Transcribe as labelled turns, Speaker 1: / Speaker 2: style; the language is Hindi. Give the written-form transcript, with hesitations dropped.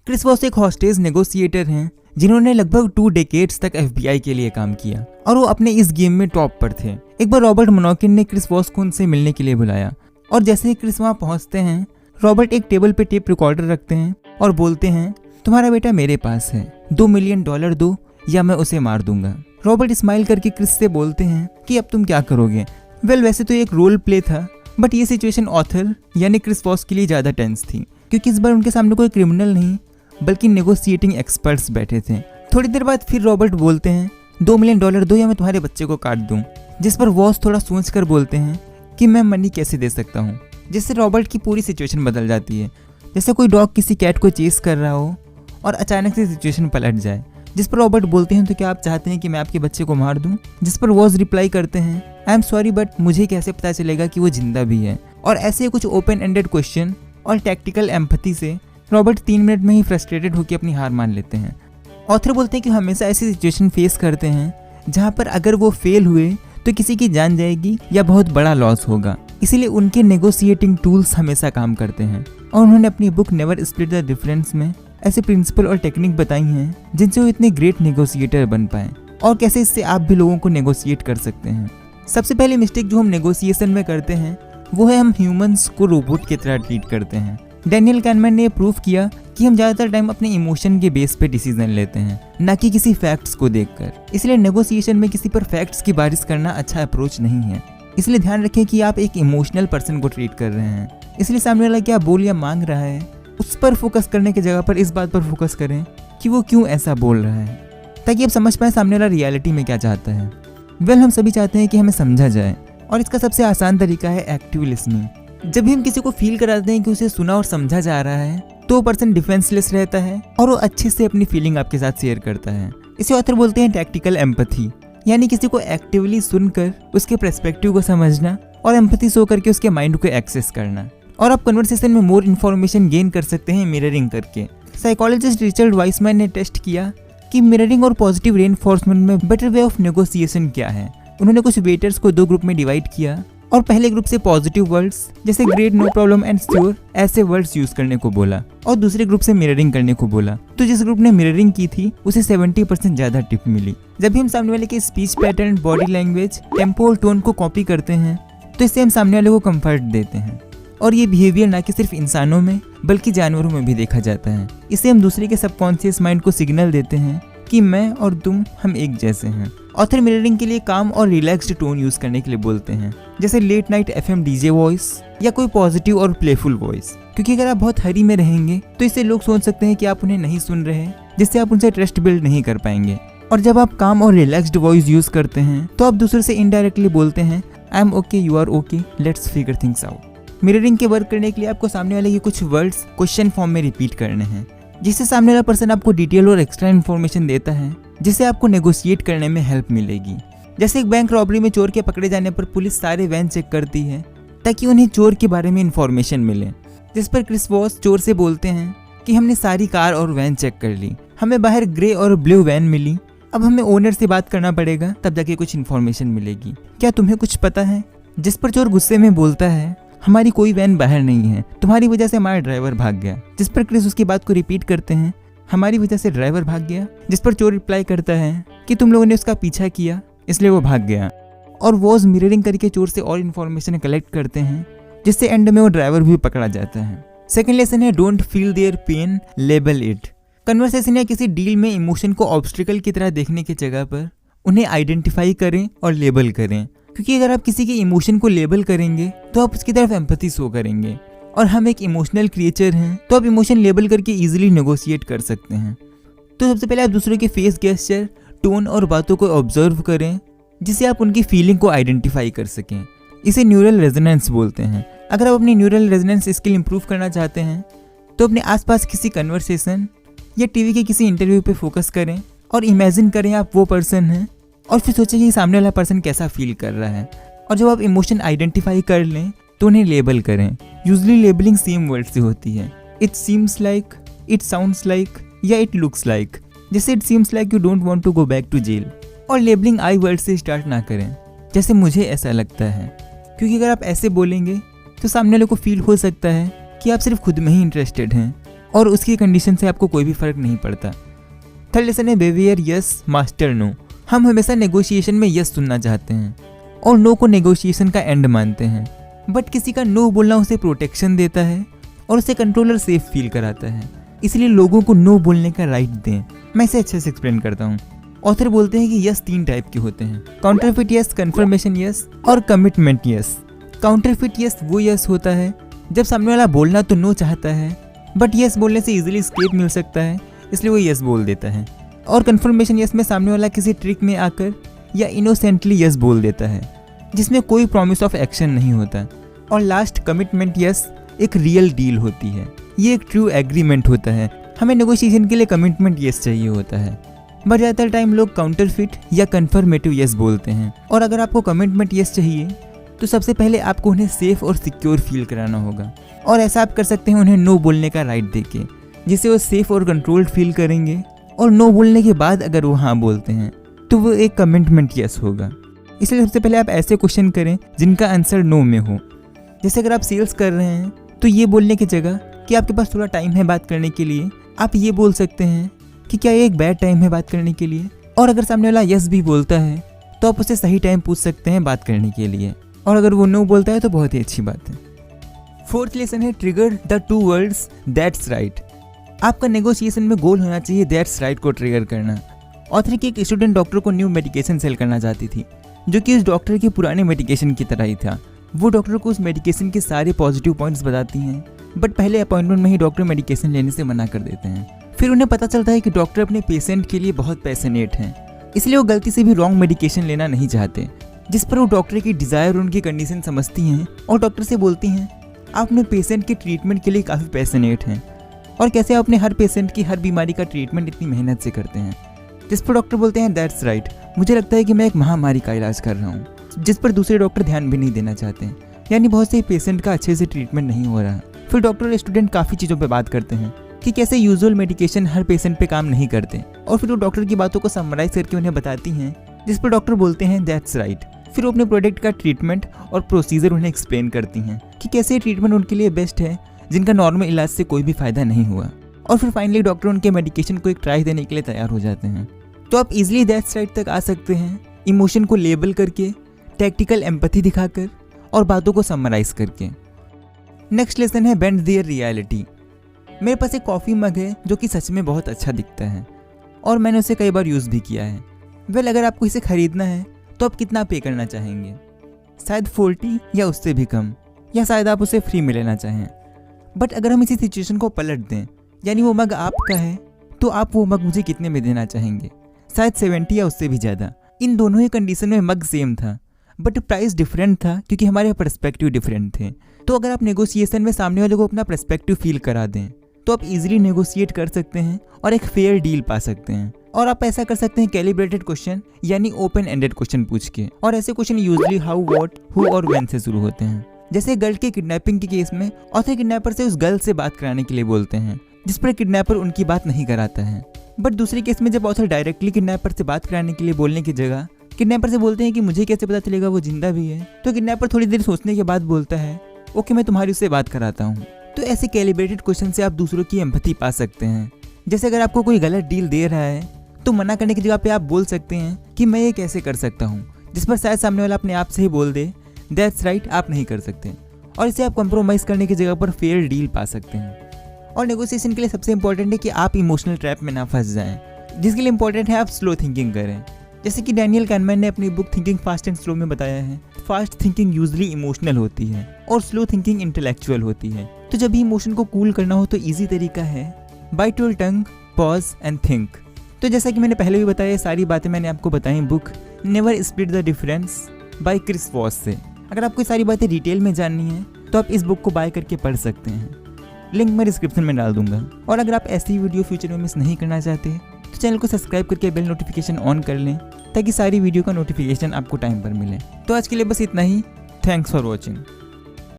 Speaker 1: क्रिस वॉस एक हॉस्टेज नेगोशिएटर हैं जिन्होंने लगभग 2 डेकेड्स तक FBI के लिए काम किया और वो अपने इस गेम में टॉप पर थे। एक बार रॉबर्ट मोनोकिन ने क्रिस वॉस को उनसे मिलने के लिए बुलाया और जैसे ही क्रिस वहाँ पहुँचते हैं, रॉबर्ट एक टेबल पे टेप रिकॉर्डर रखते हैं और बोलते हैं, तुम्हारा बेटा मेरे पास है, $2 मिलियन दो या मैं उसे मार दूंगा। रॉबर्ट स्माइल करके क्रिस से बोलते हैं कि अब तुम क्या करोगे। वैसे तो एक रोल प्ले था, बट ये सिचुएशन ऑथर यानी क्रिस वॉस के लिए ज़्यादा टेंस थी क्योंकि इस बार उनके सामने कोई क्रिमिनल नहीं बल्कि नेगोशिएटिंग एक्सपर्ट्स बैठे थे। थोड़ी देर बाद फिर रॉबर्ट बोलते हैं, $2 मिलियन दो या मैं तुम्हारे बच्चे को काट दूं। जिस पर वॉस थोड़ा सोच कर बोलते हैं कि मैं मनी कैसे दे सकता हूँ, जिससे रॉबर्ट की पूरी सिचुएशन बदल जाती है। जैसे कोई डॉग किसी कैट को चेस कर रहा हो और अचानक से सिचुएशन पलट जाए। जिस पर रॉबर्ट बोलते हैं, तो क्या आप चाहते हैं कि मैं आपके बच्चे को मार दूं? जिस पर वॉस रिप्लाई करते हैं, आई एम सॉरी बट मुझे कैसे पता चलेगा कि वो जिंदा भी है। और ऐसे कुछ ओपन एंडेड क्वेश्चन और टैक्टिकल एम्पैथी से रॉबर्ट 3 मिनट में ही फ्रस्ट्रेटेड होकर अपनी हार मान लेते हैं। ऑथर बोलते हैं कि हमेशा ऐसी सिचुएशन फेस करते हैं जहाँ पर अगर वो फेल हुए तो किसी की जान जाएगी या बहुत बड़ा लॉस होगा, इसीलिए उनके नेगोशिएटिंग टूल्स हमेशा काम करते हैं। और उन्होंने अपनी book never split the difference में ऐसे प्रिंसिपल और टेक्निक बताई हैं जिनसे वो इतने ग्रेट नेगोशिएटर बन पाए और कैसे इससे आप भी लोगों को नेगोशिएट कर सकते हैं। सबसे पहली मिस्टेक जो हम नेगोशिएशन में करते हैं वो है हम ह्यूमंस को रोबोट की तरह ट्रीट करते हैं। डैनियल कैनमैन ने प्रूव किया कि हम ज़्यादातर टाइम अपने इमोशन के बेस पे डिसीजन लेते हैं, ना कि किसी फैक्ट्स को देखकर। इसलिए नेगोशिएशन में किसी पर फैक्ट्स की बारिश करना अच्छा अप्रोच नहीं है। इसलिए ध्यान रखें कि आप एक इमोशनल पर्सन को ट्रीट कर रहे हैं, इसलिए सामने वाला क्या बोल या मांग रहा है उस पर फोकस करने की जगह पर इस बात पर फोकस करें कि वो क्यों ऐसा बोल रहा है, ताकि आप समझ पाए सामने वाला रियलिटी में क्या चाहता है। हम सभी चाहते हैं कि हमें समझा जाए और इसका सबसे आसान तरीका है एक्टिव लिसनिंग। जब भी हम किसी को फील कराते हैं कि उसे सुना और समझा जा रहा है तो वो पर्सन डिफेंसलेस रहता है और वो अच्छे से अपनी फीलिंग आपके साथ शेयर करता है। इसे ऑथर बोलते हैं टैक्टिकल एम्पैथी, यानी किसी को एक्टिवली सुनकर उसके पर्सपेक्टिव को समझना और एम्पैथी शो करके उसके माइंड को एक्सेस करना। और आप कन्वर्सेशन में मोर इन्फॉर्मेशन गेन कर सकते हैं मिररिंग करके। साइकोलॉजिस्ट रिचर्ड वाइसमैन ने टेस्ट किया कि मिररिंग और पॉजिटिव रेनफोर्समेंट में बेटर वे ऑफ नेगोशिएशन क्या है। उन्होंने कुछ वेटर्स को 2 ग्रुप में डिवाइड किया और पहले ग्रुप से पॉजिटिव वर्ड्स जैसे great, no problem and sure ऐसे वर्ड्स यूज करने को बोला और दूसरे ग्रुप से मिररिंग करने को बोला। तो जिस ग्रुप ने मिररिंग की थी उसे 70% ज्यादा टिप मिली। जब भी हम सामने वाले के speech pattern, body language, tempo और टोन को कॉपी करते हैं तो इससे हम सामने वाले को कंफर्ट देते हैं। और ये बिहेवियर ना कि सिर्फ इंसानों में बल्कि जानवरों में भी देखा जाता है। इससे हम दूसरे के सबकॉन्शियस माइंड को सिग्नल देते हैं कि मैं और तुम हम एक जैसे हैं। ऑथर मिररिंग के लिए काम और रिलैक्स्ड टोन यूज करने के लिए बोलते हैं, जैसे late night FM DJ voice या कोई पॉजिटिव और प्लेफुल वॉइस, क्योंकि अगर आप बहुत हरी में रहेंगे तो इससे लोग सोच सकते हैं कि आप उन्हें नहीं सुन रहे, जिससे आप उनसे ट्रस्ट बिल्ड नहीं कर पाएंगे। और जब आप काम और रिलैक्स्ड वॉइस यूज करते हैं तो आप दूसरे से इनडायरेक्टली बोलते हैं, I am okay, you are okay, let's figure things out. Mirroring के वर्क करने के लिए आपको सामने वाले के कुछ वर्ड्स क्वेश्चन फॉर्म में रिपीट करने हैं, जिससे सामने वाला पर्सन आपको डिटेल और एक्स्ट्रा इन्फॉर्मेशन देता है, जिससे आपको नेगोशिएट करने में हेल्प मिलेगी। जैसे एक बैंक रॉबरी में चोर के पकड़े जाने पर पुलिस सारे वैन चेक करती है ताकि उन्हें चोर के बारे में इन्फॉर्मेशन मिले। जिस पर क्रिस वॉस चोर से बोलते हैं कि हमने सारी कार और वैन चेक कर ली, हमें बाहर ग्रे और ब्लू वैन मिली, अब हमें ओनर से बात करना पड़ेगा तब जाके कुछ इन्फॉर्मेशन मिलेगी, क्या तुम्हें कुछ पता है? जिस पर चोर गुस्से में बोलता है, हमारी कोई वैन बाहर नहीं है, तुम्हारी वजह से हमारा ड्राइवर भाग गया। जिस पर क्रिस उसकी बात को रिपीट करते हैं, हमारी वजह से ड्राइवर भाग गया। जिस पर चोर रिप्लाई करता है कि तुम लोगों ने उसका पीछा किया इसलिए वो भाग गया। और वॉस मिररिंग करके चोर से और इन्फॉर्मेशन कलेक्ट करते हैं, जिससे एंड में वो ड्राइवर भी पकड़ा जाता है। सेकंड लेसन है don't feel their pain, label it. Conversation या किसी डील में इमोशन को ऑब्स्टिकल की तरह देखने की जगह पर उन्हें आइडेंटिफाई करें और लेबल करें, क्योंकि अगर आप किसी के इमोशन को लेबल करेंगे तो आप उसकी तरफ एम्पैथी शो करेंगे। और हम एक इमोशनल क्रिएचर हैं तो आप इमोशन लेबल करके इजीली नेगोशिएट कर सकते हैं। तो सबसे पहले आप दूसरे के फेस गेस्चर, टोन और बातों को ऑब्जर्व करें, जिससे आप उनकी फीलिंग को आइडेंटिफाई कर सकें। इसे न्यूरल रेजोनेंस बोलते हैं। अगर आप अपनी न्यूरल रेजोनेंस स्किल इंप्रूव करना चाहते हैं तो अपने आसपास किसी कन्वर्सेशन या टीवी के किसी इंटरव्यू पे फोकस करें और इमेजिन करें आप वो पर्सन हैं और फिर सोचें कि सामने वाला पर्सन कैसा फील कर रहा है। और जब आप इमोशन आइडेंटिफाई कर लें तो उन्हें लेबल करें। यूजुअली लेबलिंग सेम वर्ड से होती है, it seems like, it sounds like या इट लुक्स लाइक। जैसे it seems like you don't want to go back to jail. और लेबलिंग आई वर्ड से स्टार्ट ना करें, जैसे मुझे ऐसा लगता है, क्योंकि अगर आप ऐसे बोलेंगे तो सामने वाले को फील हो सकता है कि आप सिर्फ खुद में ही इंटरेस्टेड हैं और उसकी कंडीशन से आपको कोई भी फर्क नहीं पड़ता। थर्ड लेसन है बिहेवियर यस मास्टर नो। हम हमेशा नेगोशिएशन में यस सुनना चाहते हैं और नो को नेगोशिएशन का एंड मानते हैं, बट किसी का नो बोलना उसे प्रोटेक्शन देता है और उसे कंट्रोलर सेफ फील कराता है, इसलिए लोगों को नो बोलने का राइट दें। मैं इसे अच्छे से एक्सप्लेन करता हूँ। ऑथर बोलते हैं कि यस 3 टाइप के होते हैं, काउंटरफिट यस, कंफर्मेशन यस और कमिटमेंट यस। काउंटरफिट यस वो यस होता है जब सामने वाला बोलना तो नो चाहता है, बट यस बोलने से इजीली स्केप मिल सकता है, इसलिए वो यस बोल देता है। और कंफर्मेशन यस में सामने वाला किसी ट्रिक में आकर या इनोसेंटली यस बोल देता है, जिसमें कोई प्रॉमिस ऑफ एक्शन नहीं होता। और लास्ट कमिटमेंट यस एक रियल डील होती है, ये एक ट्रू एग्रीमेंट होता है। हमें नेगोशिएशन के लिए कमिटमेंट यस चाहिए होता है, बट ज़्यादातर टाइम लोग काउंटरफिट या कन्फर्मेटिव यस बोलते हैं। और अगर आपको कमिटमेंट यस चाहिए तो सबसे पहले आपको उन्हें सेफ और सिक्योर फील कराना होगा, और ऐसा आप कर सकते हैं उन्हें नो बोलने का राइट देके, जिससे वो सेफ और कंट्रोल्ड फील करेंगे। और नो बोलने के बाद अगर वो हाँ बोलते हैं तो वो एक कमिटमेंट यस होगा। इसलिए सबसे पहले आप ऐसे क्वेश्चन करें जिनका आंसर नो में हो। जैसे अगर आप सेल्स कर रहे हैं तो ये बोलने की जगह कि आपके पास थोड़ा टाइम है बात करने के लिए, आप ये बोल सकते हैं कि क्या ये एक बैड टाइम है बात करने के लिए। और अगर सामने वाला यस भी बोलता है तो आप उसे सही टाइम पूछ सकते हैं बात करने के लिए, और अगर वो नो बोलता है तो बहुत ही अच्छी बात है। फोर्थ लेसन है trigger the 2 words that's right. आपका नेगोशिएशन में गोल होना चाहिए दैट्स राइट को ट्रिगर करना। ऑथर की एक स्टूडेंट डॉक्टर को न्यू मेडिकेशन सेल करना चाहती थी, जो कि उस डॉक्टर के पुराने मेडिकेशन की तरह ही था। वो डॉक्टर को उस मेडिकेशन के सारे पॉजिटिव पॉइंट्स बताती हैं, बट पहले अपॉइंटमेंट में ही डॉक्टर मेडिकेशन लेने से मना कर देते हैं। फिर उन्हें पता चलता है कि डॉक्टर अपने पेशेंट के लिए बहुत पैशनेट हैं, इसलिए वो गलती से भी रॉन्ग मेडिकेशन लेना नहीं चाहते। जिस पर वो डॉक्टर की डिज़ायर और उनकी कंडीशन समझती हैं और डॉक्टर से बोलती हैं आप अपने पेशेंट के ट्रीटमेंट के लिए काफ़ी पैशनेट हैं, और कैसे आप अपने हर पेशेंट की हर बीमारी का ट्रीटमेंट इतनी मेहनत से करते हैं। जिस पर डॉक्टर बोलते हैं दैट्स राइट, मुझे लगता है कि मैं एक महामारी का इलाज कर रहा हूँ, जिस पर दूसरे डॉक्टर ध्यान भी नहीं देना चाहते हैं, यानी बहुत से पेशेंट का अच्छे से ट्रीटमेंट नहीं हो रहा। फिर डॉक्टर और स्टूडेंट काफ़ी चीज़ों पे बात करते हैं कि कैसे यूजुअल मेडिकेशन हर पेशेंट पे काम नहीं करते, और फिर वो डॉक्टर की बातों को समराइज करके उन्हें बताती हैं, जिस पर डॉक्टर बोलते हैं दैट्स राइट। फिर वो अपने प्रोडक्ट का ट्रीटमेंट और प्रोसीजर उन्हें एक्सप्लेन करती हैं कि कैसे ट्रीटमेंट उनके लिए बेस्ट है, जिनका नॉर्मल इलाज से कोई भी फ़ायदा नहीं हुआ। और फिर फाइनली डॉक्टर उनके मेडिकेशन को एक ट्राई देने के लिए तैयार हो जाते हैं। तो आप इजीली दैट्स राइट तक आ सकते हैं इमोशन को लेबल करके, टैक्टिकल एम्पैथी दिखाकर और बातों को समराइज करके। नेक्स्ट लेसन है बेंड देयर रियलिटी। मेरे पास एक कॉफ़ी मग है जो कि सच में बहुत अच्छा दिखता है और मैंने उसे कई बार यूज़ भी किया है। वेल, अगर आपको इसे खरीदना है तो आप कितना पे करना चाहेंगे? शायद 40 या उससे भी कम, या शायद आप उसे फ्री में लेना चाहें। बट अगर हम इसी सिचुएशन को पलट दें, यानी वो मग आपका है, तो आप वो मग मुझे कितने में देना चाहेंगे? शायद 70 या उससे भी ज़्यादा। इन दोनों ही कंडीशन में मग सेम था, बट प्राइस डिफरेंट था क्योंकि हमारे पर्सपेक्टिव डिफरेंट थे। तो अगर आप नेगोशिएशन में सामने वाले को अपना पर्सपेक्टिव फील करा दें तो आप इजीली नेगोशिएट कर सकते हैं और एक फेयर डील पा सकते हैं। और आप ऐसा कर सकते हैं कैलिब्रेटेड क्वेश्चन, यानी ओपन एंडेड क्वेश्चन पूछ के। और ऐसे question usually how, what, who और व्हेन से शुरू होते हैं। जैसे गर्ल के किडनैपिंग के केस में ऑथर किडनैपर से उस गर्ल से बात कराने के लिए बोलते हैं, जिस पर किडनैपर उनकी बात नहीं कराता है। बट दूसरे केस में जब ऑथर डायरेक्टली किडनैपर से बात कराने के लिए बोलने की जगह किडनैपर से बोलते हैं कि मुझे कैसे पता चलेगा वो जिंदा भी है, तो किडनैपर थोड़ी देर सोचने के बाद बोलता है ओके, मैं तुम्हारी उससे बात कराता हूँ। तो ऐसे कैलिब्रेटेड क्वेश्चन से आप दूसरों की एम्पैथी पा सकते हैं। जैसे अगर आपको कोई गलत डील दे रहा है तो मना करने की जगह पे आप बोल सकते हैं कि मैं ये कैसे कर सकता हूँ, जिस पर शायद सामने वाला अपने आप से ही बोल दे दैट्स राइट, आप नहीं कर सकते। और इसे आप कंप्रोमाइज़ करने की जगह पर फेयर डील पा सकते हैं। और नेगोशिएशन के लिए सबसे इंपॉर्टेंट है कि आप इमोशनल ट्रैप में ना फंस जाएं, जिसके लिए इंपॉर्टेंट है आप स्लो थिंकिंग करें। जैसे कि डैनियल कैनमैन ने अपनी book thinking fast and slow में बताया है, फास्ट थिंकिंग यूजुअली इमोशनल होती है और स्लो थिंकिंग इंटेलेक्चुअल होती है। तो जब भी इमोशन को कूल करना हो तो इजी तरीका है bite your tongue, pause and think. तो जैसा कि मैंने पहले भी बताया, सारी बातें मैंने आपको बताई book never split the difference by Chris Voss से। अगर आपको सारी बातें डिटेल में जाननी है तो आप इस बुक को बाय करके पढ़ सकते हैं, लिंक मैं डिस्क्रिप्शन में डाल दूंगा। और अगर आप ऐसी वीडियो फ्यूचर में मिस नहीं करना चाहते तो चैनल को सब्सक्राइब करके बेल नोटिफिकेशन ऑन कर लें, ताकि सारी वीडियो का नोटिफिकेशन आपको टाइम पर मिले। तो आज के लिए बस इतना ही। Thanks for watching.